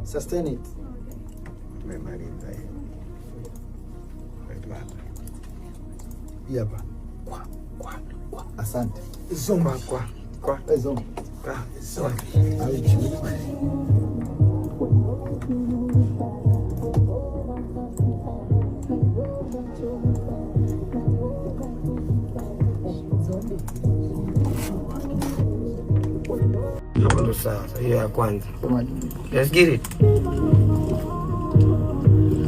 Sustain it. Hapa. Kwa. Asante. Zomba kwa. Zomba. Zomba. Ndo sasa hiyo ya kwanza. Let's get it.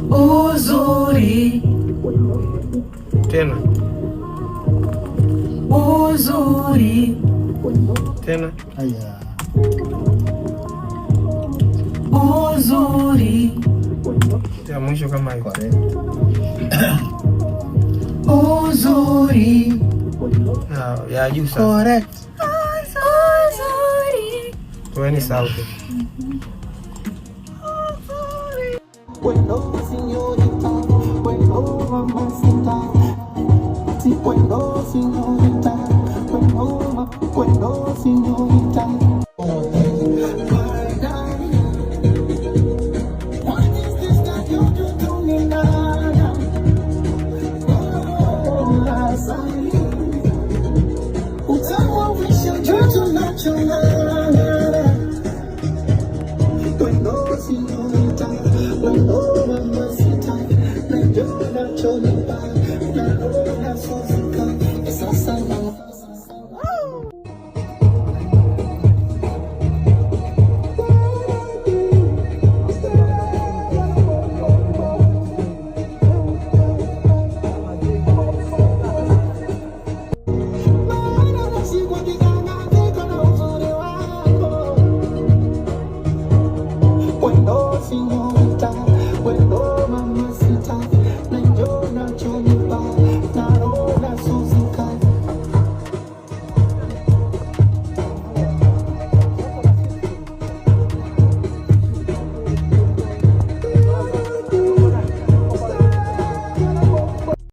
Uzuri tena, uzuri tena, haya, uzuri ya mwisho kama hiyo. Uzuri ya juu sasa. Correct. Uzuri Tuweni sauti. Bueno, señorita, bueno, mamacita. Sí, bueno, señorita, bueno, señorita. What is this that you do to me now? Oh, sorry. Utawawisha joto nacho Bueno, mamacita, me llora,